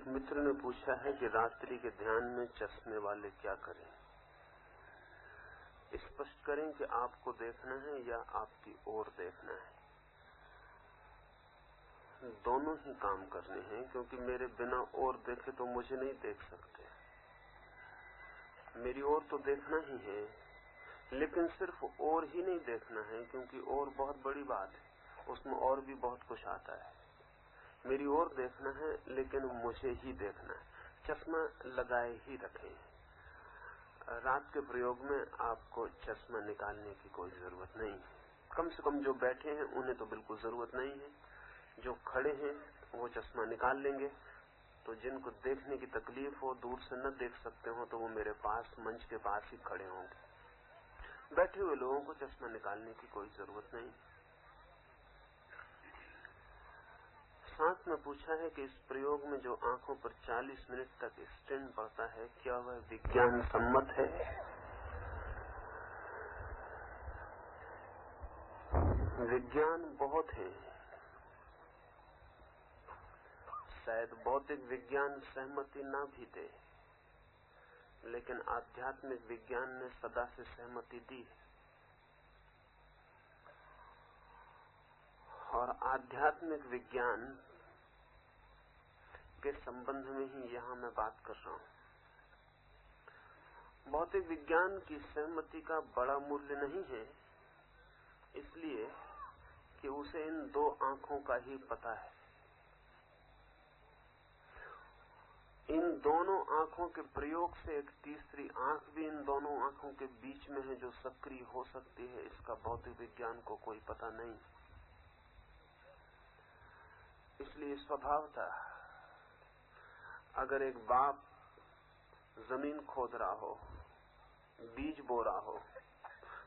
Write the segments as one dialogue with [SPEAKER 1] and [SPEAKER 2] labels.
[SPEAKER 1] एक मित्र ने पूछा है कि रात्रि के ध्यान में चश्मे वाले क्या करें। स्पष्ट करें कि आपको देखना है या आपकी ओर देखना है। दोनों ही काम करने हैं, क्योंकि मेरे बिना ओर देखे तो मुझे नहीं देख सकते। मेरी ओर तो देखना ही है, लेकिन सिर्फ ओर ही नहीं देखना है, क्योंकि ओर बहुत बड़ी बात है, उसमें और भी बहुत कुछ आता है। मेरी ओर देखना है, लेकिन मुझे ही देखना है। चश्मा लगाए ही रखें। रात के प्रयोग में आपको चश्मा निकालने की कोई जरूरत नहीं है। कम से कम जो बैठे हैं उन्हें तो बिल्कुल जरूरत नहीं है। जो खड़े हैं वो चश्मा निकाल लेंगे। तो जिनको देखने की तकलीफ हो, दूर से न देख सकते हो, तो वो मेरे पास मंच के पास ही खड़े होंगे। बैठे हुए लोगों को चश्मा निकालने की कोई जरूरत नहीं। साथ में पूछा है कि इस प्रयोग में जो आंखों पर 40 मिनट तक स्टेन पड़ता है, क्या वह विज्ञान सम्मत है? विज्ञान बहुत है। शायद भौतिक विज्ञान सहमति ना भी दे, लेकिन आध्यात्मिक विज्ञान ने सदा से सहमति दी है। और आध्यात्मिक विज्ञान के संबंध में ही यहां मैं बात कर रहा हूं। भौतिक विज्ञान की सहमति का बड़ा मूल्य नहीं है, इसलिए कि उसे इन दो आंखों का ही पता है। इन दोनों आंखों के प्रयोग से एक तीसरी आंख भी इन दोनों आंखों के बीच में है, जो सक्रिय हो सकती है। इसका भौतिक विज्ञान को कोई पता नहीं। इसलिए स्वभावतः अगर एक बाप जमीन खोद रहा हो, बीज बो रहा हो,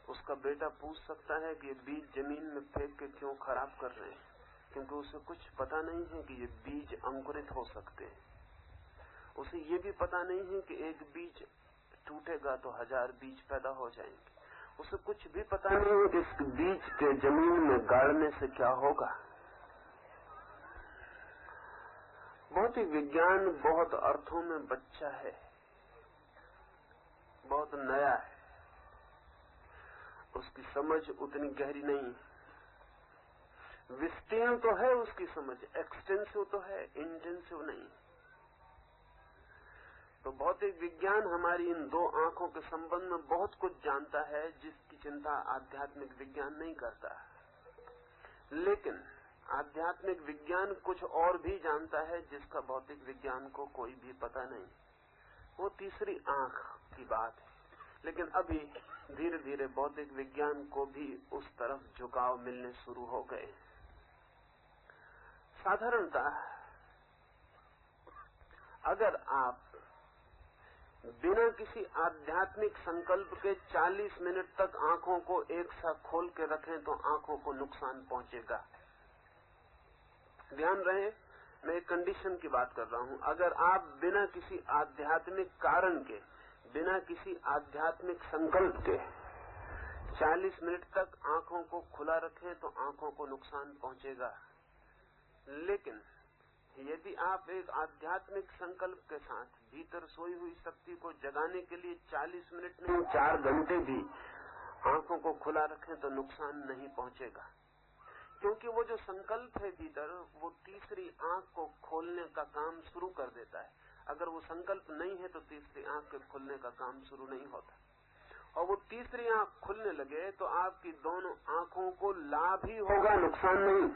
[SPEAKER 1] उसका बेटा पूछ सकता है कि ये बीज जमीन में फेंक के क्यों खराब कर रहे हैं, क्योंकि उसे कुछ पता नहीं है कि ये बीज अंकुरित हो सकते हैं। उसे ये भी पता नहीं है कि एक बीज टूटेगा तो 1000 बीज पैदा हो जाएंगे। उसे कुछ भी पता नहीं है कि इस बीज के जमीन में गाड़ने से क्या होगा। भौतिक विज्ञान बहुत अर्थों में बच्चा है, बहुत नया है। उसकी समझ उतनी गहरी नहीं है। विस्तीर्ण तो है उसकी समझ, एक्सटेंसिव तो है, इंटेंसिव नहीं। तो भौतिक विज्ञान हमारी इन दो आंखों के संबंध में बहुत कुछ जानता है, जिसकी चिंता आध्यात्मिक विज्ञान नहीं करता। लेकिन आध्यात्मिक विज्ञान कुछ और भी जानता है, जिसका भौतिक विज्ञान को कोई भी पता नहीं। वो तीसरी आंख की बात है। लेकिन अभी धीरे धीरे भौतिक विज्ञान को भी उस तरफ झुकाव मिलने शुरू हो गए। साधारणतः अगर आप बिना किसी आध्यात्मिक संकल्प के 40 मिनट तक आंखों को एक साथ खोल के रखें तो आंखों को नुकसान पहुंचेगा। ध्यान रहे, मैं एक कंडीशन की बात कर रहा हूं। अगर आप बिना किसी आध्यात्मिक कारण के, बिना किसी आध्यात्मिक संकल्प के 40 मिनट तक आंखों को खुला रखें तो आंखों को नुकसान पहुंचेगा। लेकिन यदि आप एक आध्यात्मिक संकल्प के साथ भीतर सोई हुई शक्ति को जगाने के लिए 40 मिनट नहीं 4 घंटे भी आंखों को खुला रखें तो नुकसान नहीं पहुंचेगा। क्योंकि वो जो संकल्प है भीतर, वो तीसरी आंख को खोलने का काम शुरू कर देता है। अगर वो संकल्प नहीं है तो तीसरी आंख के खुलने का काम शुरू नहीं होता। और वो तीसरी आंख खुलने लगे तो आपकी दोनों आंखों को लाभ ही होगा, नुकसान नहीं।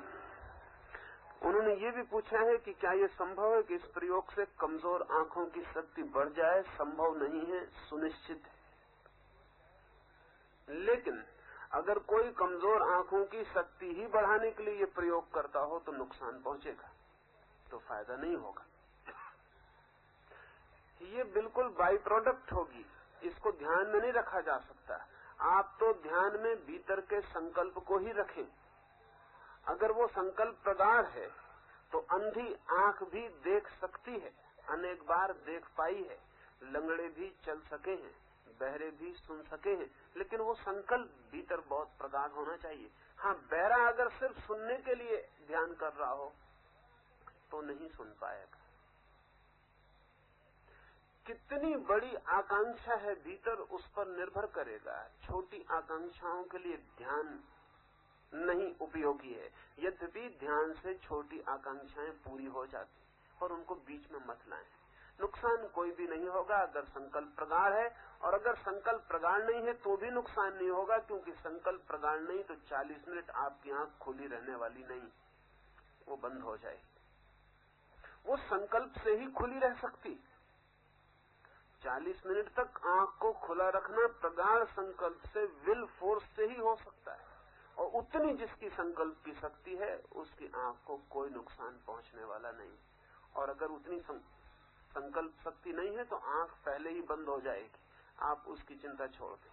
[SPEAKER 1] उन्होंने ये भी पूछा है कि क्या ये संभव है कि इस प्रयोग से कमजोर आंखों की शक्ति बढ़ जाए। संभव नहीं है, सुनिश्चित है। लेकिन अगर कोई कमजोर आंखों की शक्ति ही बढ़ाने के लिए ये प्रयोग करता हो तो नुकसान पहुंचेगा, तो फायदा नहीं होगा। ये बिल्कुल बाई प्रोडक्ट होगी, इसको ध्यान में नहीं रखा जा सकता। आप तो ध्यान में भीतर के संकल्प को ही रखें। अगर वो संकल्प प्रगाढ़ है तो अंधी आंख भी देख सकती है, अनेक बार देख पाई है। लंगड़े भी चल सके हैं, बहरे भी सुन सके हैं, लेकिन वो संकल्प भीतर बहुत प्रगाढ़ होना चाहिए। हाँ, बहरा अगर सिर्फ सुनने के लिए ध्यान कर रहा हो तो नहीं सुन पाएगा। कितनी बड़ी आकांक्षा है भीतर उस पर निर्भर करेगा। छोटी आकांक्षाओं के लिए ध्यान नहीं उपयोगी है। यद्यपि ध्यान से छोटी आकांक्षाएं पूरी हो जाती और उनको बीच में मत लाएं। नुकसान कोई भी नहीं होगा अगर संकल्प प्रगाढ़ है, और अगर संकल्प प्रगाढ़ नहीं है तो भी नुकसान नहीं होगा, क्योंकि संकल्प प्रगाढ़ नहीं तो 40 मिनट आपकी आंख खुली रहने वाली नहीं, वो बंद हो जाएगी। वो संकल्प से ही खुली रह सकती। 40 मिनट तक आंख को खुला रखना प्रगाढ़ संकल्प से, विल फोर्स से ही हो सकता है, और उतनी जिसकी संकल्प की शक्ति है उसकी आंख को कोई नुकसान पहुंचने वाला नहीं। और अगर उतनी संकल्प शक्ति नहीं है तो आंख पहले ही बंद हो जाएगी, आप उसकी चिंता छोड़ दें।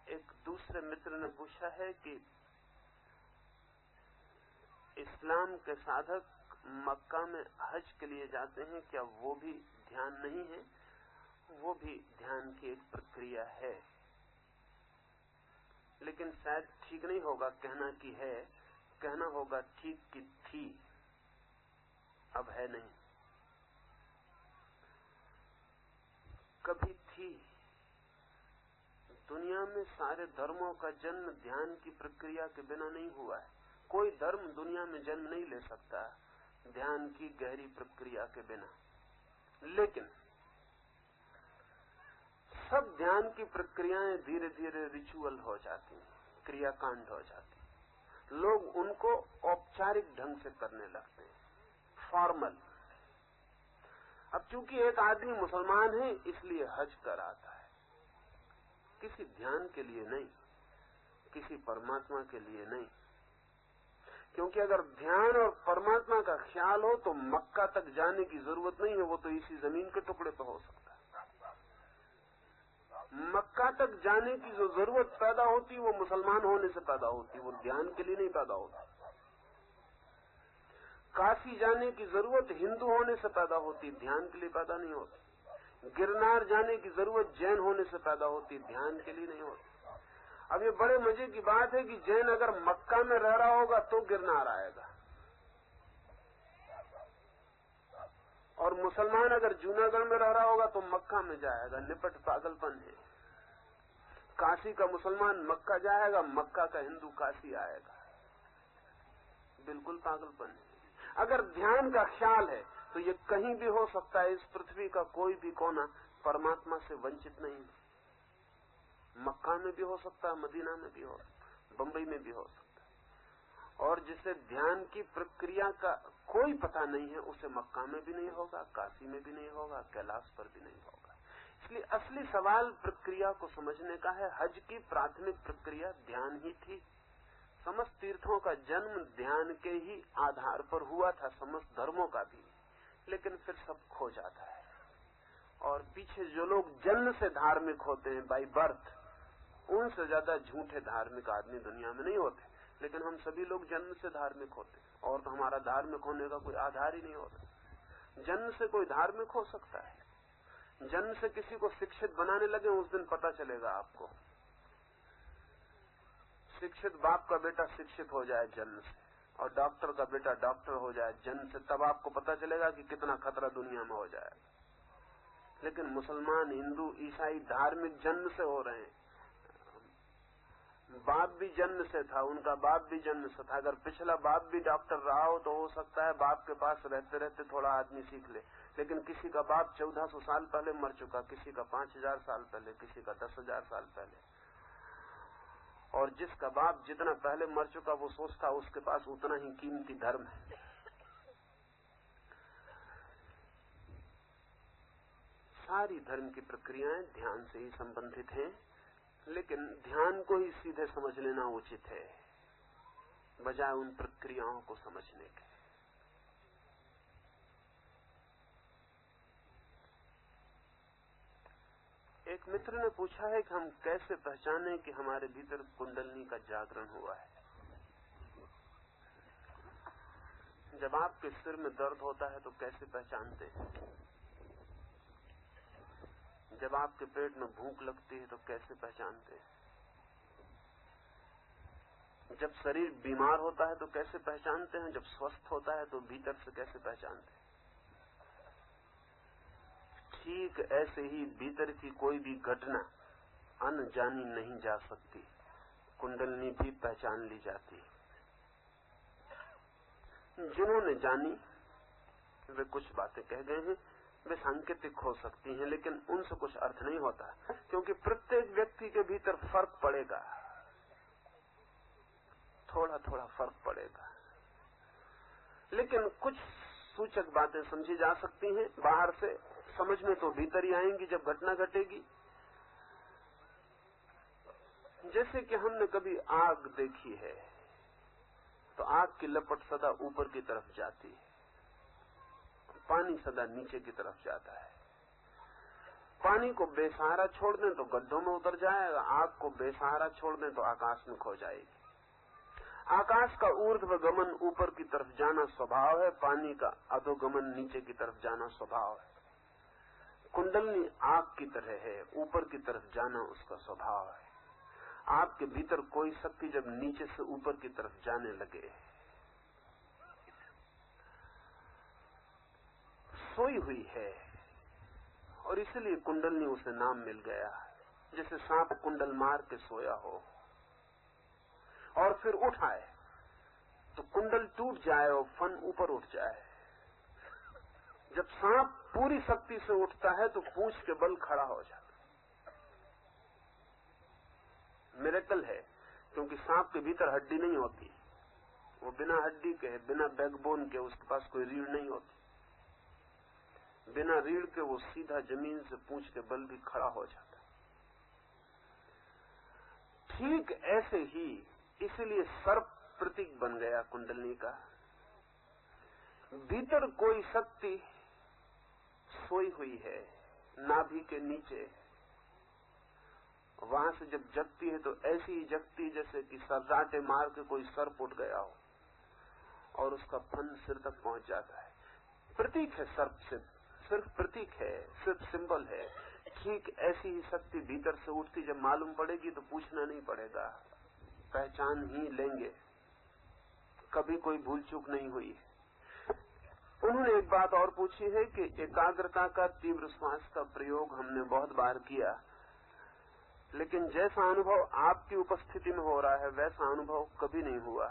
[SPEAKER 1] एक दूसरे मित्र ने पूछा है कि इस्लाम के साधक मक्का में हज के लिए जाते हैं, क्या वो भी ध्यान नहीं है? वो भी ध्यान की एक प्रक्रिया है, लेकिन शायद ठीक नहीं होगा कहना कि है, कहना होगा ठीक कि थी, अब है नहीं। कभी थी। दुनिया में सारे धर्मों का जन्म ध्यान की प्रक्रिया के बिना नहीं हुआ है। कोई धर्म दुनिया में जन्म नहीं ले सकता ध्यान की गहरी प्रक्रिया के बिना। लेकिन सब ध्यान की प्रक्रियाएं धीरे धीरे रिचुअल हो जाती हैं, क्रियाकांड हो जाती हैं। लोग उनको औपचारिक ढंग से करने लगते हैं, फॉर्मल। अब चूंकि एक आदमी मुसलमान है इसलिए हज कर आता है, किसी ध्यान के लिए नहीं, किसी परमात्मा के लिए नहीं। क्योंकि अगर ध्यान और परमात्मा का ख्याल हो तो मक्का तक जाने की जरूरत नहीं है, वो तो इसी जमीन के टुकड़े पर हो सकता है। मक्का तक जाने की जो जरूरत पैदा होती वो मुसलमान होने से पैदा होती, वो ध्यान के लिए नहीं पैदा होती। काशी जाने की जरूरत हिंदू होने से पैदा होती, ध्यान के लिए पैदा नहीं होती। गिरनार जाने की जरूरत जैन होने से पैदा होती, ध्यान के लिए नहीं होती। अब ये बड़े मजे की बात है कि जैन अगर मक्का में रह रहा होगा तो गिरनार आएगा, और मुसलमान अगर जूनागढ़ में रह रहा होगा तो मक्का में जाएगा। निपट पागलपन है। काशी का मुसलमान मक्का जाएगा, मक्का का हिंदू काशी आएगा, बिल्कुल पागलपन है। अगर ध्यान का ख्याल है तो ये कहीं भी हो सकता है, इस पृथ्वी का कोई भी कोना परमात्मा से वंचित नहीं है। मक्का में भी हो सकता है, मदीना में भी हो सकता है, बंबई में भी हो सकता है। और जिसे ध्यान की प्रक्रिया का कोई पता नहीं है उसे मक्का में भी नहीं होगा, काशी में भी नहीं होगा, कैलाश पर भी नहीं होगा। इसलिए असली सवाल प्रक्रिया को समझने का है। हज की प्राथमिक प्रक्रिया ध्यान ही थी। समस्त तीर्थों का जन्म ध्यान के ही आधार पर हुआ था, समस्त धर्मों का भी। लेकिन फिर सब खो जाता है, और पीछे जो लोग जन्म से धार्मिक होते हैं, बाय बर्थ, उनसे ज्यादा झूठे धार्मिक आदमी दुनिया में नहीं होते। लेकिन हम सभी लोग जन्म से धार्मिक होते हैं, और तो हमारा धार्मिक होने का कोई आधार ही नहीं होता। जन्म से कोई धार्मिक हो सकता है। जन्म से किसी को शिक्षित बनाने लगे उस दिन पता चलेगा आपको। शिक्षित बाप का बेटा शिक्षित हो जाए जन्म से, और डॉक्टर का बेटा डॉक्टर हो जाए जन्म से, तब आपको पता चलेगा कि कितना खतरा दुनिया में हो जाएगा। लेकिन मुसलमान, हिंदू, ईसाई धार्मिक जन्म से हो रहे हैं। बाप भी जन्म से था, उनका बाप भी जन्म से था। अगर पिछला बाप भी डॉक्टर रहा हो तो हो सकता है बाप के पास रहते रहते थोड़ा आदमी सीख ले। लेकिन किसी का बाप 1400 साल पहले मर चुका, किसी का 5000 साल पहले, किसी का 10,000 साल पहले। और जिसका बाप जितना पहले मर चुका वो सोचता उसके पास उतना ही कीमती धर्म है। सारी धर्म की प्रक्रियाएं ध्यान से ही संबंधित हैं, लेकिन ध्यान को ही सीधे समझ लेना उचित है बजाय उन प्रक्रियाओं को समझने के। एक मित्र ने पूछा है कि हम कैसे पहचानें कि हमारे भीतर कुंडलिनी का जागरण हुआ है। जब आपके सिर में दर्द होता है तो कैसे पहचानते हैं? जब आपके पेट में भूख लगती है तो कैसे पहचानते हैं? जब शरीर बीमार होता है तो कैसे पहचानते हैं, जब स्वस्थ होता है तो भीतर से कैसे पहचानते हैं। ठीक ऐसे ही भीतर की कोई भी घटना अनजानी नहीं जा सकती, कुंडलनी भी पहचान ली जाती है। जिन्होंने जानी वे कुछ बातें कह गए हैं, वे सांकेतिक हो सकती हैं, लेकिन उनसे कुछ अर्थ नहीं होता, क्योंकि प्रत्येक व्यक्ति के भीतर फर्क पड़ेगा, थोड़ा थोड़ा फर्क पड़ेगा। लेकिन कुछ सूचक बातें समझी जा सकती हैं बाहर से, समझ में तो भीतर ही आएंगी जब घटना घटेगी। जैसे कि हमने कभी आग देखी है तो आग की लपट सदा ऊपर की तरफ जाती है, पानी सदा नीचे की तरफ जाता है। पानी को बेसहारा छोड़ दें तो गड्ढों में उतर जाएगा, आग को बेसहारा छोड़ दें तो आकाश में खो जाएगी। आकाश का ऊर्ध्वगमन ऊपर की तरफ जाना स्वभाव है, पानी का अधोगमन नीचे की तरफ जाना स्वभाव है। कुंडलनी आग की तरह है, ऊपर की तरफ जाना उसका स्वभाव है। आपके भीतर कोई शक्ति जब नीचे से ऊपर की तरफ जाने लगे, सोई हुई है, और इसलिए कुंडलनी उसे नाम मिल गया। जैसे सांप कुंडल मार के सोया हो और फिर उठाए तो कुंडल टूट जाए और फन ऊपर उठ जाए। जब सांप पूरी शक्ति से उठता है तो पूंछ के बल खड़ा हो जाता। मिरेकल है, क्योंकि सांप के भीतर हड्डी नहीं होती, वो बिना हड्डी के, बिना बैकबोन के, उसके पास कोई रीढ़ नहीं होती। बिना रीढ़ के वो सीधा जमीन से पूंछ के बल भी खड़ा हो जाता। ठीक ऐसे ही इसलिए सर्प प्रतीक बन गया कुंडलनी का। भीतर कोई शक्ति सोई हुई है नाभि के नीचे, वहां से जब जगती है तो ऐसी ही जगती जैसे कि सर्राटे मार के कोई सर्प उठ गया हो और उसका फन सिर तक पहुंच जाता है। प्रतीक है सर्प, सिर्फ प्रतीक है, सिर्फ सिंबल है। ठीक ऐसी ही शक्ति भीतर से उठती जब मालूम पड़ेगी तो पूछना नहीं पड़ेगा, पहचान ही लेंगे, कभी कोई भूल चूक नहीं हुई। उन्होंने एक बात और पूछी है कि एकाग्रता का, तीव्र श्वास का प्रयोग हमने बहुत बार किया, लेकिन जैसा अनुभव आपकी उपस्थिति में हो रहा है वैसा अनुभव कभी नहीं हुआ।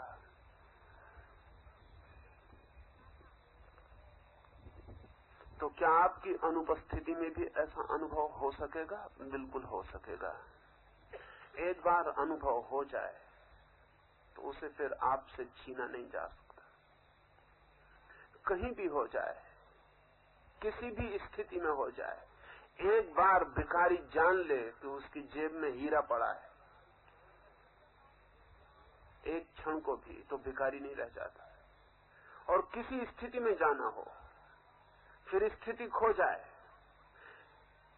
[SPEAKER 1] तो क्या आपकी अनुपस्थिति में भी ऐसा अनुभव हो सकेगा? बिल्कुल हो सकेगा। एक बार अनुभव हो जाए तो उसे फिर आपसे छीना नहीं जा सकता। कहीं भी हो जाए, किसी भी स्थिति में हो जाए, एक बार भिखारी जान ले कि उसकी जेब में हीरा पड़ा है, एक क्षण को भी, तो भिखारी नहीं रह जाता। और किसी स्थिति में जाना हो, फिर स्थिति खो जाए,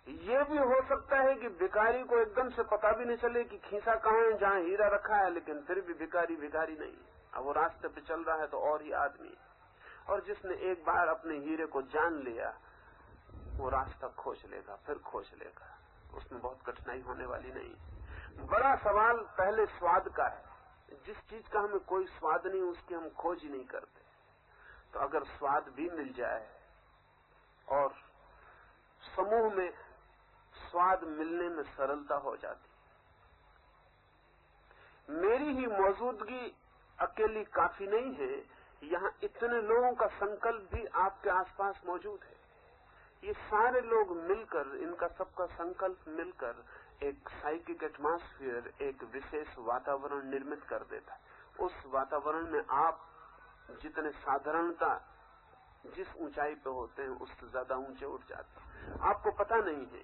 [SPEAKER 1] ये भी हो सकता है कि भिखारी को एकदम से पता भी नहीं चले कि खीसा कहाँ है जहाँ हीरा रखा है, लेकिन फिर भी भिखारी भिखारी नहीं। अब वो रास्ते पे चल रहा है तो और ही आदमी। और जिसने एक बार अपने हीरे को जान लिया वो रास्ता खोज लेगा, फिर खोज लेगा, उसमें बहुत कठिनाई होने वाली नहीं। बड़ा सवाल पहले स्वाद का है। जिस चीज का हमें कोई स्वाद नहीं उसकी हम खोज ही नहीं करते। तो अगर स्वाद भी मिल जाए, और समूह में स्वाद मिलने में सरलता हो जाती। मेरी ही मौजूदगी अकेली काफी नहीं है, यहाँ इतने लोगों का संकल्प भी आपके आसपास मौजूद है। ये सारे लोग मिलकर, इनका सबका संकल्प मिलकर एक साइकिक एटमॉस्फेयर, एक विशेष वातावरण निर्मित कर देता है। उस वातावरण में आप जितने साधारणता जिस ऊंचाई पे होते हैं उससे ज्यादा ऊंचे उठ जाते हैं। आपको पता नहीं है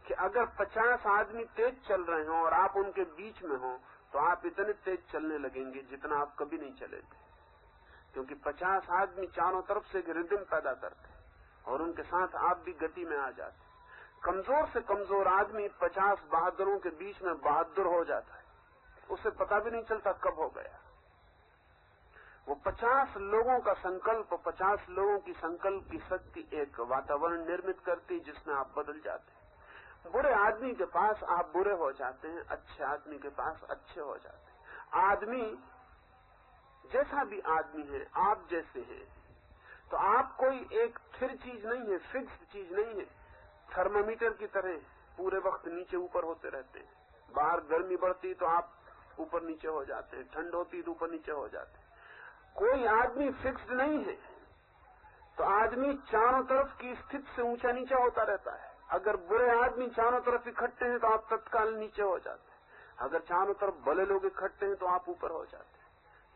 [SPEAKER 1] कि अगर 50 आदमी तेज चल रहे हो और आप उनके बीच में हो तो आप इतने तेज चलने लगेंगे जितना आप कभी नहीं चले थे, क्योंकि 50 आदमी चारों तरफ से एक रिदम पैदा करते और उनके साथ आप भी गति में आ जाते। कमजोर से कमजोर आदमी 50 बहादुरों के बीच में बहादुर हो जाता है, उसे पता भी नहीं चलता कब हो गया। वो 50 लोगों का संकल्प, 50 लोगों की संकल्प की शक्ति एक वातावरण निर्मित करती जिसमें आप बदल जाते हैं। बुरे आदमी के पास आप बुरे हो जाते हैं, अच्छे आदमी के पास अच्छे हो जाते हैं। आदमी जैसा भी आदमी है, आप जैसे हैं, तो आप कोई एक स्थिर चीज नहीं है, फिक्स्ड चीज नहीं है। थर्मामीटर की तरह पूरे वक्त नीचे ऊपर होते रहते हैं। बाहर गर्मी बढ़ती तो आप ऊपर नीचे हो जाते हैं, ठंड होती तो ऊपर नीचे हो जाते हैं। कोई आदमी फिक्स्ड नहीं है। तो आदमी चारों तरफ की स्थिति से ऊंचा नीचा होता रहता है। अगर बुरे आदमी चारों तरफ इकट्ठे हैं तो आप तत्काल नीचे हो जाते हैं। अगर चारों तरफ भले लोग इकट्ठे हैं तो आप ऊपर हो जाते हैं।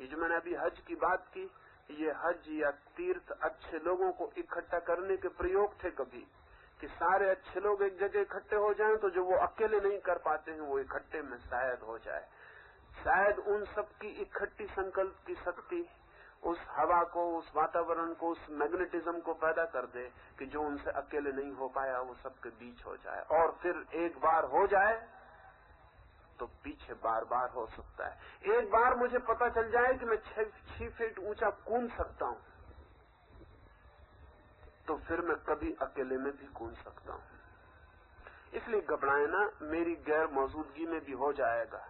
[SPEAKER 1] ये जो मैंने अभी हज की बात की, ये हज या तीर्थ अच्छे लोगों को इकट्ठा करने के प्रयोग थे कभी, कि सारे अच्छे लोग एक जगह इकट्ठे हो जाएं तो जो वो अकेले नहीं कर पाते हैं वो इकट्ठे में शायद हो जाए। शायद उन सब की इकट्ठी संकल्प की शक्ति उस हवा को, उस वातावरण को, उस मैग्नेटिज्म को पैदा कर दे कि जो उनसे अकेले नहीं हो पाया वो सबके बीच हो जाए। और फिर एक बार हो जाए तो पीछे बार बार हो सकता है। एक बार मुझे पता चल जाए कि मैं 6 फीट ऊंचा कूद सकता हूं, तो फिर मैं कभी अकेले में भी कूद सकता हूं। इसलिए घबराए ना, मेरी गैर मौजूदगी में भी हो जाएगा।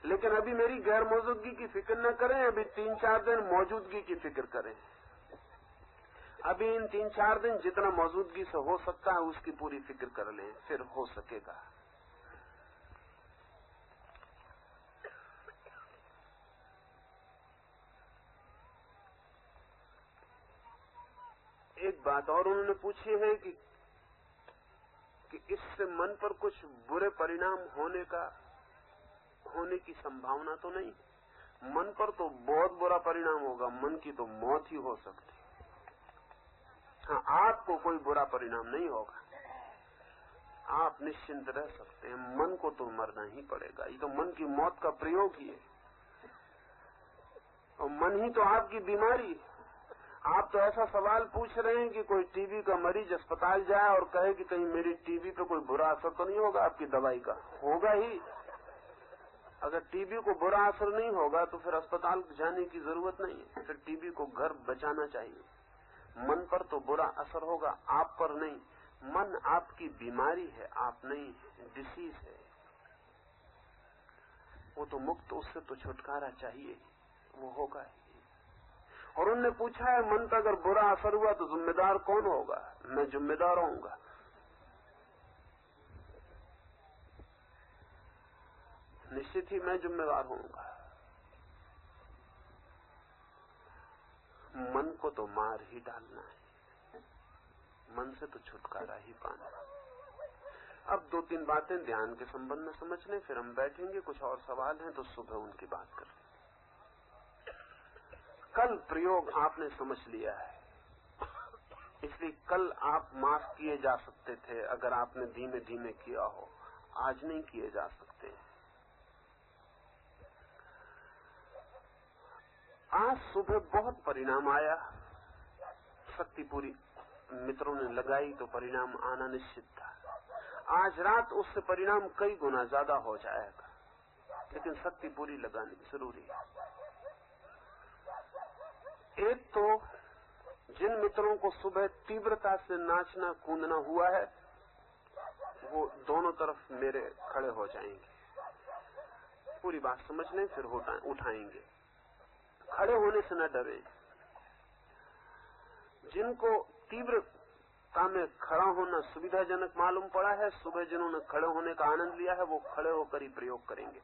[SPEAKER 1] लेकिन अभी मेरी गैर मौजूदगी की फिक्र न करें, अभी 3-4 दिन मौजूदगी की फिक्र करें। अभी इन 3-4 दिन जितना मौजूदगी से हो सकता है उसकी पूरी फिक्र कर लें, फिर हो सकेगा। एक बात और उन्होंने पूछी है कि इससे मन पर कुछ बुरे परिणाम होने की संभावना तो नहीं। मन पर तो बहुत बुरा परिणाम होगा, मन की तो मौत ही हो सकती। हाँ, आपको कोई बुरा परिणाम नहीं होगा, आप निश्चिंत रह सकते हैं। मन को तो मरना ही पड़ेगा, ये तो मन की मौत का प्रयोग ही है। और मन ही तो आपकी बीमारी है। आप तो ऐसा सवाल पूछ रहे हैं कि कोई टीबी का मरीज अस्पताल जाए और कहे कि कहीं मेरी टीबी पे कोई बुरा असर तो नहीं होगा आपकी दवाई का। होगा ही। अगर टीबी को बुरा असर नहीं होगा तो फिर अस्पताल जाने की जरूरत नहीं है, फिर टीबी को घर बचाना चाहिए। मन पर तो बुरा असर होगा, आप पर नहीं। मन आपकी बीमारी है, आप नहीं, डिसीज है। वो तो मुक्त, उससे तो छुटकारा चाहिए, वो होगा ही। और उनने पूछा है मन पर अगर बुरा असर हुआ तो जिम्मेदार कौन होगा? मैं जिम्मेदार होऊंगा। निश्चित ही मैं जिम्मेदार होऊंगा। मन को तो मार ही डालना है, मन से तो छुटकारा ही पाना। अब 2-3 बातें ध्यान के संबंध में समझ लें, फिर हम बैठेंगे। कुछ और सवाल हैं तो सुबह उनकी बात करें। कल प्रयोग आपने समझ लिया है, इसलिए कल आप माफ किए जा सकते थे अगर आपने धीमे धीमे किया हो। आज नहीं किए जा सकते। आज सुबह बहुत परिणाम आया, शक्ति पूरी मित्रों ने लगाई तो परिणाम आना निश्चित था। आज रात उससे परिणाम कई गुना ज्यादा हो जाएगा, लेकिन शक्ति पूरी लगानी जरूरी है। एक तो जिन मित्रों को सुबह तीव्रता से नाचना कूदना हुआ है वो दोनों तरफ मेरे खड़े हो जाएंगे। पूरी बात समझ लें, फिर उठाएंगे। खड़े होने से न डरे। जिनको तीव्रता में खड़ा होना सुविधाजनक मालूम पड़ा है, सुबह जिन्होंने खड़े होने का आनंद लिया है वो खड़े होकर ही प्रयोग करेंगे।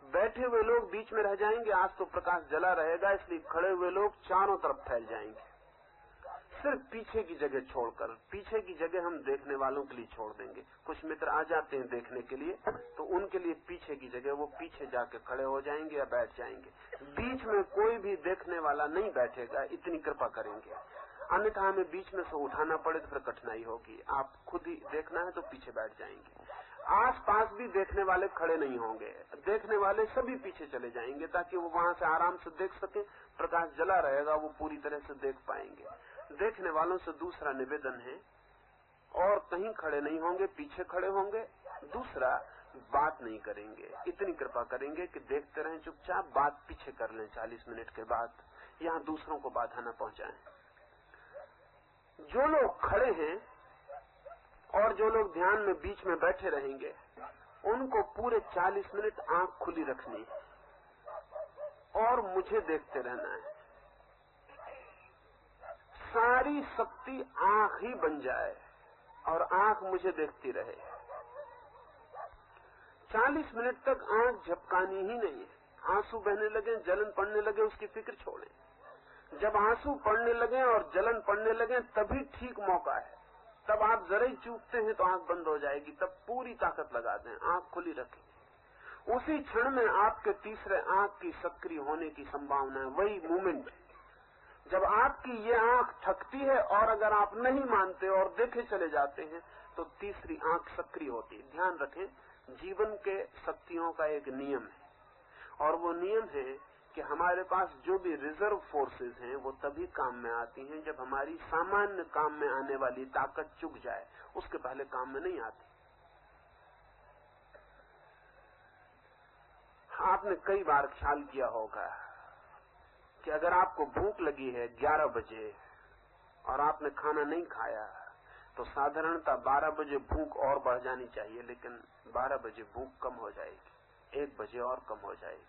[SPEAKER 1] बैठे हुए लोग बीच में रह जाएंगे। आज तो प्रकाश जला रहेगा, इसलिए खड़े हुए लोग चारों तरफ फैल जाएंगे। सिर्फ पीछे की जगह छोड़कर, पीछे की जगह हम देखने वालों के लिए छोड़ देंगे। कुछ मित्र आ जाते हैं देखने के लिए, तो उनके लिए पीछे की जगह वो पीछे जाके खड़े हो जाएंगे या बैठ जाएंगे। बीच में कोई भी देखने वाला नहीं बैठेगा, इतनी कृपा करेंगे। अन्यथा हमें बीच में से उठाना पड़े तो फिर कठिनाई होगी। आप खुद ही देखना है तो पीछे बैठ जाएंगे। आस-पास भी देखने वाले खड़े नहीं होंगे, देखने वाले सभी पीछे चले जाएंगे ताकि वो वहां से आराम से देख सके। प्रकाश जला रहेगा, वो पूरी तरह से देख पाएंगे। देखने वालों से दूसरा निवेदन है, और कहीं खड़े नहीं होंगे, पीछे खड़े होंगे। दूसरा, बात नहीं करेंगे, इतनी कृपा करेंगे कि देखते रहें चुपचाप, बात पीछे कर लें 40 मिनट के बाद, यहां दूसरों को बाधा न पहुंचाएं। जो लोग खड़े हैं और जो लोग ध्यान में बीच में बैठे रहेंगे, उनको पूरे 40 मिनट आंख खुली रखनी है। और मुझे देखते रहना है। सारी शक्ति आंख ही बन जाए और आंख मुझे देखती रहे। 40 मिनट तक आंख झपकानी ही नहीं है। आंसू बहने लगे, जलन पड़ने लगे, उसकी फिक्र छोड़ें। जब आंसू पड़ने लगे और जलन पड़ने लगे तभी ठीक मौका है। तब आप जरा ही चूकते हैं तो आंख बंद हो जाएगी, तब पूरी ताकत लगा दें, आंख खुली रखें। उसी क्षण में आपके तीसरे आंख की सक्रिय होने की संभावना है। वही मूवमेंट है जब आपकी ये आंख थकती है और अगर आप नहीं मानते और देखे चले जाते हैं तो तीसरी आंख सक्रिय होती है। ध्यान रखें, जीवन के शक्तियों का एक नियम है और वो नियम है कि हमारे पास जो भी रिजर्व फोर्सेस हैं वो तभी काम में आती हैं जब हमारी सामान्य काम में आने वाली ताकत चुक जाए, उसके पहले काम में नहीं आती। आपने कई बार ख्याल किया होगा कि अगर आपको भूख लगी है 11 बजे और आपने खाना नहीं खाया तो साधारणतः 12 बजे भूख और बढ़ जानी चाहिए, लेकिन 12 बजे भूख कम हो जाएगी, 1 बजे और कम हो जाएगी,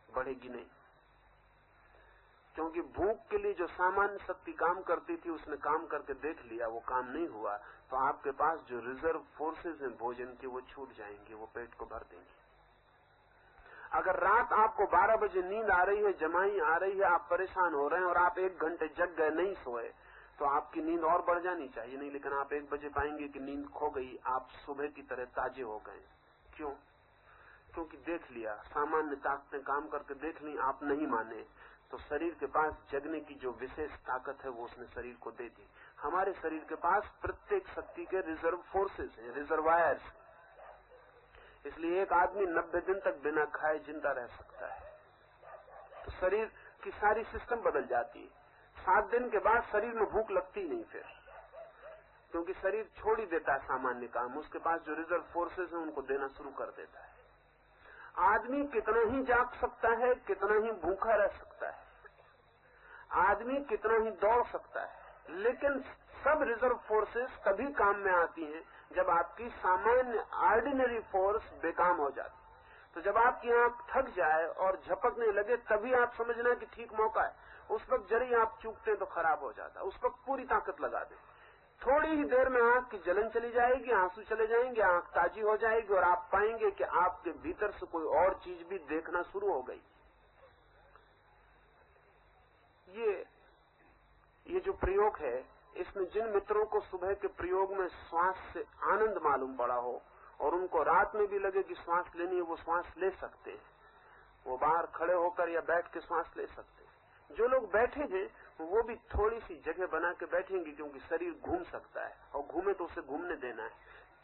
[SPEAKER 1] बढ़ेगी नहीं। क्योंकि भूख के लिए जो सामान्य शक्ति काम करती थी उसने काम करके देख लिया, वो काम नहीं हुआ, तो आपके पास जो रिजर्व फोर्सेस हैं भोजन की वो छूट जाएंगी, वो पेट को भर देंगी। अगर रात आपको 12 बजे नींद आ रही है, जमाई आ रही है, आप परेशान हो रहे हैं और आप 1 घंटे जग गए, नहीं सोए, तो आपकी नींद और बढ़ जानी चाहिए, नहीं, लेकिन आप 1 बजे पाएंगे कि नींद खो गई, आप सुबह की तरह ताजे हो गए। क्यों? क्योंकि देख लिया, सामान्य ताकतें काम करके देख ली, आप नहीं माने, तो शरीर के पास जगने की जो विशेष ताकत है वो उसने शरीर को दे दी। हमारे शरीर के पास प्रत्येक शक्ति के रिजर्व फोर्सेस हैं, रिजर्वायर्स। इसलिए एक आदमी 90 दिन तक बिना खाए जिंदा रह सकता है। तो शरीर की सारी सिस्टम बदल जाती है। 7 दिन के बाद शरीर में भूख लगती नहीं फिर, क्योंकि शरीर छोड़ ही देता है सामान्य काम, उसके पास जो रिजर्व फोर्सेस हैं उनको देना शुरू कर देता है। आदमी कितना ही जाग सकता है, कितना ही भूखा रह सकता है, आदमी कितना ही दौड़ सकता है, लेकिन सब रिजर्व फोर्सेस तभी काम में आती हैं जब आपकी सामान्य ऑर्डिनरी फोर्स बेकाम हो जाती। तो जब आपकी आंख थक जाए और झपकने लगे तभी आप समझना कि ठीक मौका है। उस वक्त जरी आप चूकते तो खराब हो जाता, उस वक्त पूरी ताकत लगा दें। थोड़ी ही देर में आंख की जलन चली जाएगी, आंसू चले जाएंगे, आंख ताजी हो जाएगी और आप पाएंगे कि आपके भीतर से कोई और चीज भी देखना शुरू हो गई। ये जो प्रयोग है, इसमें जिन मित्रों को सुबह के प्रयोग में श्वास से आनंद मालूम पड़ा हो और उनको रात में भी लगे कि श्वास लेनी है, वो श्वास ले सकते हैं, वो बाहर खड़े होकर या बैठ के श्वास ले सकते हैं। जो लोग बैठे हैं वो भी थोड़ी सी जगह बना के बैठेंगे, क्योंकि शरीर घूम सकता है और घूमे तो उसे घूमने देना है।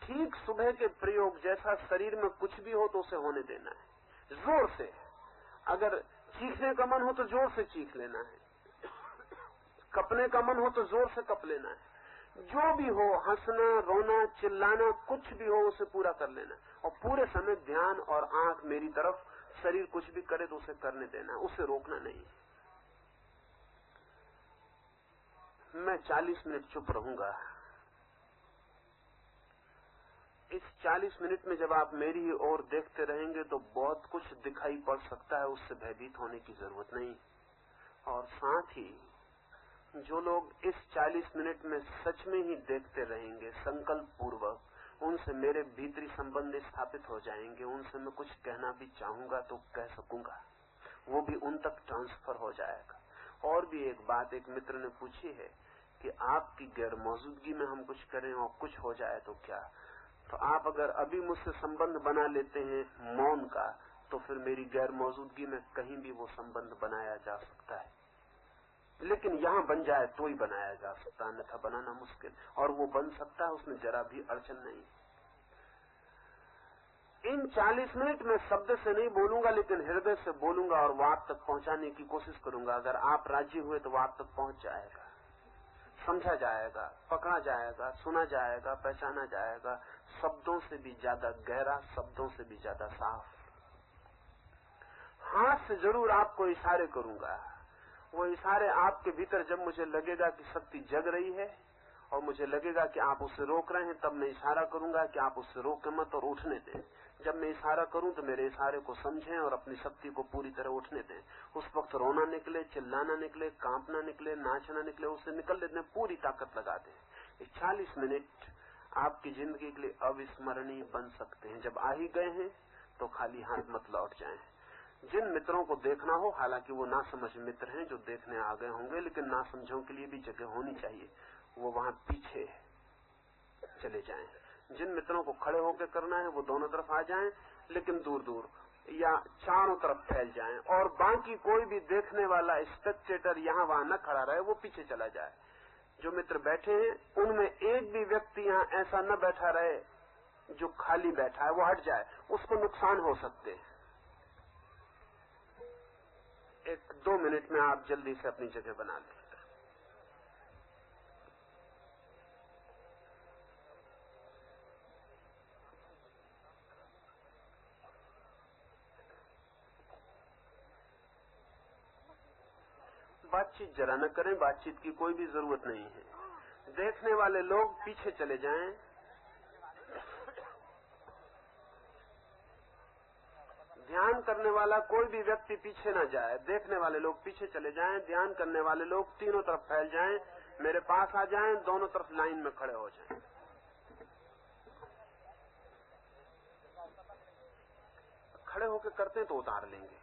[SPEAKER 1] ठीक सुबह के प्रयोग जैसा शरीर में कुछ भी हो तो उसे होने देना है, जोर से। अगर चीखने का मन हो तो जोर से चीख लेना है, कपने का मन हो तो जोर से कप लेना है, जो भी हो, हंसना, रोना, चिल्लाना, कुछ भी हो उसे पूरा कर लेना और पूरे समय ध्यान और आंख मेरी तरफ, शरीर कुछ भी करे तो उसे करने देना, उसे रोकना नहीं। मैं 40 मिनट चुप रहूंगा। इस 40 मिनट में जब आप मेरी ओर देखते रहेंगे तो बहुत कुछ दिखाई पड़ सकता है, उससे भयभीत होने की जरूरत नहीं। और साथ ही जो लोग इस 40 मिनट में सच में ही देखते रहेंगे संकल्प पूर्वक, उनसे मेरे भीतरी संबंध स्थापित हो जाएंगे, उनसे मैं कुछ कहना भी चाहूंगा तो कह सकूंगा, वो भी उन तक ट्रांसफर हो जाएगा। और भी एक बात एक मित्र ने पूछी है कि आपकी गैर मौजूदगी में हम कुछ करें और कुछ हो जाए तो क्या? तो आप अगर अभी मुझसे संबंध बना लेते हैं मौन का, तो फिर मेरी गैर मौजूदगी में कहीं भी वो संबंध बनाया जा सकता है, लेकिन यहां बन जाए तो ही बनाया जा सकता, अन्यथा बनाना मुश्किल। और वो बन सकता है, उसमें जरा भी अड़चन नहीं। इन 40 मिनट में शब्द से नहीं बोलूंगा, लेकिन हृदय से बोलूंगा और वो आप तक पहुंचाने की कोशिश करूंगा। अगर आप राजी हुए तो वो आप तक पहुंच जाएगा, समझा जाएगा, पकड़ा जाएगा, सुना जाएगा, पहचाना जाएगा, शब्दों से भी ज्यादा गहरा, शब्दों से भी ज्यादा साफ। हाथ से जरूर आपको इशारे करूंगा, वो इशारे आपके भीतर जब मुझे लगेगा कि शक्ति जग रही है और मुझे लगेगा कि आप उसे रोक रहे हैं, तब मैं इशारा करूंगा कि आप उससे रोके मत और उठने दें। जब मैं इशारा करूं तो मेरे इशारे को समझें और अपनी शक्ति को पूरी तरह उठने दें। उस वक्त रोना निकले, चिल्लाना निकले, कांपना निकले, नाचना निकले, उससे निकल लेते हैं, पूरी ताकत लगा दें। 40 मिनट आपकी जिंदगी के लिए अविस्मरणीय बन सकते हैं। जब आ ही गए हैं तो खाली हाथ मत लौट जाएं। जिन मित्रों को देखना हो, हालांकि वो ना समझ मित्र हैं जो देखने आ गए होंगे, लेकिन ना समझों के लिए भी जगह होनी चाहिए, वो वहां पीछे चले जाएं। जिन मित्रों को खड़े होकर करना है वो दोनों तरफ आ जाएं, लेकिन दूर दूर या चारों तरफ फैल जाएं, और बाकी कोई भी देखने वाला स्पेक्टेटर यहां वहां न खड़ा रहे, वो पीछे चला जाए। जो मित्र बैठे हैं उनमें एक भी व्यक्ति यहां ऐसा न बैठा रहे जो खाली बैठा है, वो हट जाए, उसको नुकसान हो सकते हैं। 1-2 मिनट में आप जल्दी से अपनी जगह बना लें। बातचीत जरा न करें, बातचीत की कोई भी जरूरत नहीं है। देखने वाले लोग पीछे चले जाएं। ध्यान करने वाला कोई भी व्यक्ति पीछे न जाए, देखने वाले लोग पीछे चले जाएं। ध्यान करने वाले लोग तीनों तरफ फैल जाएं, मेरे पास आ जाएं, दोनों तरफ लाइन में खड़े हो जाएं। खड़े होकर करते तो उतार लेंगे।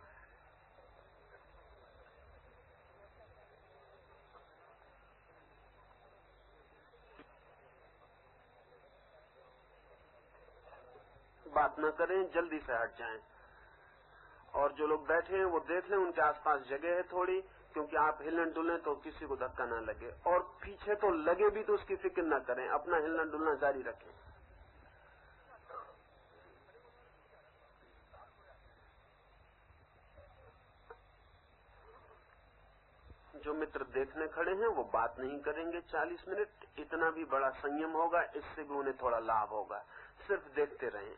[SPEAKER 1] बात न करें, जल्दी से हट जाएं। और जो लोग बैठे हैं वो देख लें उनके आसपास जगह है थोड़ी, क्योंकि आप हिलन डुलें तो किसी को धक्का ना लगे, और पीछे तो लगे भी तो उसकी फिक्र न करें, अपना हिलन डुलना जारी रखें। जो मित्र देखने खड़े हैं वो बात नहीं करेंगे 40 मिनट, इतना भी बड़ा संयम होगा, इससे भी उन्हें थोड़ा लाभ होगा। सिर्फ देखते रहें।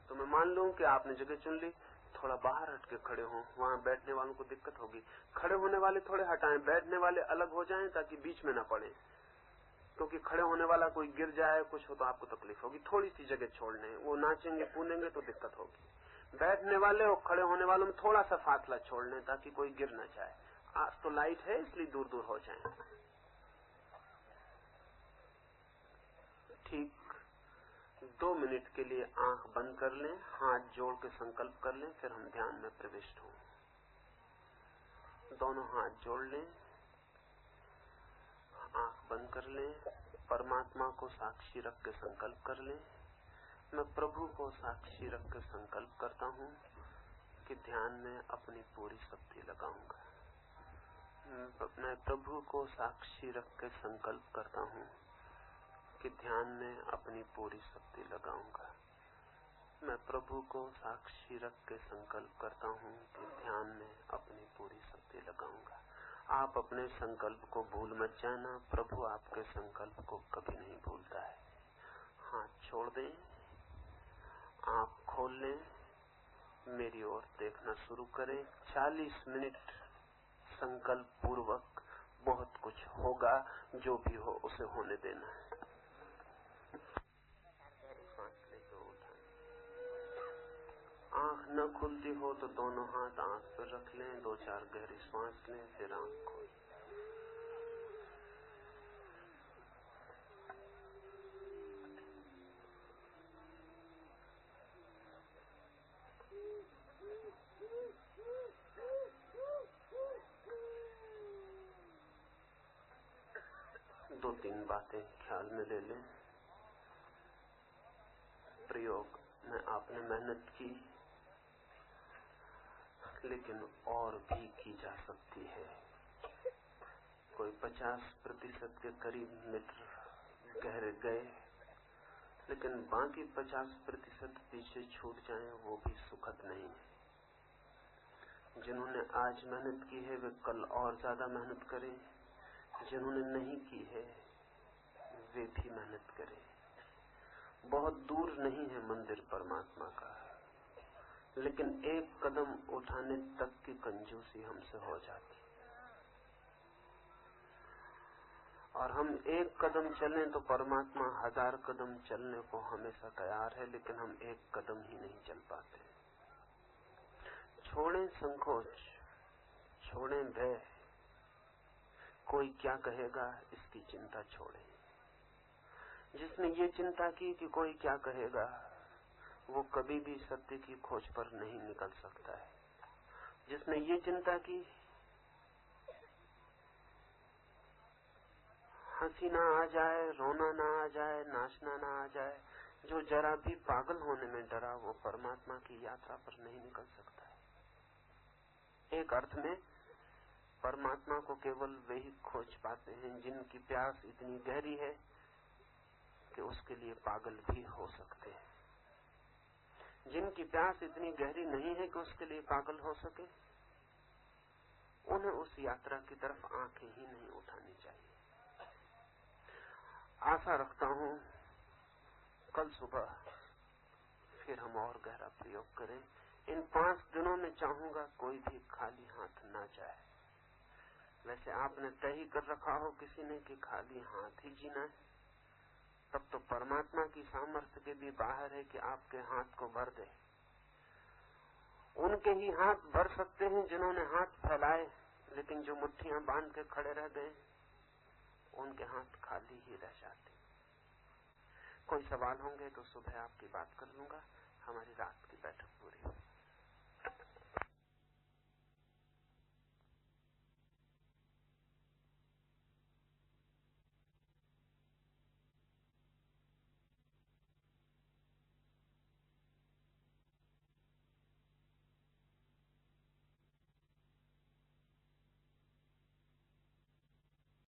[SPEAKER 1] तो मैं मान लूं कि आपने जगह चुन ली, थोड़ा बाहर हट के खड़े हों, वहां बैठने वालों को दिक्कत होगी। खड़े होने वाले थोड़े हटाएं, बैठने वाले अलग हो जाएं ताकि बीच में न पड़े, क्योंकि खड़े होने वाला कोई गिर जाए कुछ हो तो आपको तकलीफ होगी। थोड़ी सी जगह छोड़ने, वो नाचेंगे कूदेंगे तो दिक्कत होगी। बैठने वाले और खड़े होने वालों में थोड़ा सा फासला छोड़ने ताकि कोई गिर न जाए। आज तो लाइट है इसलिए दूर दूर हो जाएं। ठीक 2 मिनट के लिए आंख बंद कर लें, हाथ जोड़ के संकल्प कर लें, फिर हम ध्यान में प्रविष्ट हों। दोनों हाथ जोड़ लें, आंख बंद कर लें, परमात्मा को साक्षी रख के संकल्प कर लें। मैं प्रभु को साक्षी रख के संकल्प करता हूं कि ध्यान में अपनी पूरी शक्ति लगाऊंगा। मैं प्रभु को साक्षी रख के संकल्प करता हूं कि ध्यान में अपनी पूरी शक्ति लगाऊंगा। मैं प्रभु को साक्षी रख के संकल्प करता हूं कि ध्यान में अपनी पूरी शक्ति लगाऊंगा। आप अपने संकल्प को भूल मत जाना, प्रभु आपके संकल्प को कभी नहीं भूलता है। हाथ छोड़ दें, आंख खोल लें, मेरी ओर देखना शुरू करें। 40 मिनट संकल्प पूर्वक बहुत कुछ होगा, जो भी हो उसे होने देना है। आंख न खुलती हो तो दोनों हाथ आंख पर रख लें, 2-4 गहरी सांस लें, फिर आंख खोलें। दो तीन बातें ख्याल में ले लें। प्रयोग में आपने मेहनत की, लेकिन और भी की जा सकती है। कोई 50% के करीब मित्र गहरे गए, लेकिन बाकी 50% पीछे छूट जाएं, वो भी सुखद नहीं है। जिन्होंने आज मेहनत की है वे कल और ज्यादा मेहनत करें, जिन्होंने नहीं की है वे भी मेहनत करें। बहुत दूर नहीं है मंदिर परमात्मा का, लेकिन एक कदम उठाने तक की कंजूसी हमसे हो जाती। और हम एक कदम चलें तो परमात्मा 1000 कदम चलने को हमेशा तैयार है, लेकिन हम एक कदम ही नहीं चल पाते। छोड़ें संकोच, छोड़ें भय, कोई क्या कहेगा इसकी चिंता छोड़ें। जिसने ये चिंता की कि कोई क्या कहेगा, वो कभी भी सत्य की खोज पर नहीं निकल सकता है। जिसने ये चिंता की हंसी ना आ जाए, रोना ना आ जाए, नाचना ना आ जाए, जो जरा भी पागल होने में डरा, वो परमात्मा की यात्रा पर नहीं निकल सकता है। एक अर्थ में परमात्मा को केवल वे ही खोज पाते हैं जिनकी प्यास इतनी गहरी है कि उसके लिए पागल भी हो सकते हैं। जिनकी प्यास इतनी गहरी नहीं है कि उसके लिए पागल हो सके, उन्हें उस यात्रा की तरफ आंखें ही नहीं उठानी चाहिए। आशा रखता हूं कल सुबह फिर हम और गहरा प्रयोग करें। इन 5 दिनों में चाहूंगा कोई भी खाली हाथ ना जाए। वैसे आपने तय ही कर रखा हो किसी ने कि खाली हाथ ही जीना है, तब तो परमात्मा की सामर्थ्य के भी बाहर है कि आपके हाथ को भर दे। उनके ही हाथ भर सकते हैं जिन्होंने हाथ फैलाए, लेकिन जो मुट्ठियां बांध के खड़े रह गए, उनके हाथ खाली ही रह जाते। कोई सवाल होंगे तो सुबह आपकी बात कर लूंगा। हमारी रात की बैठक पूरी हुई।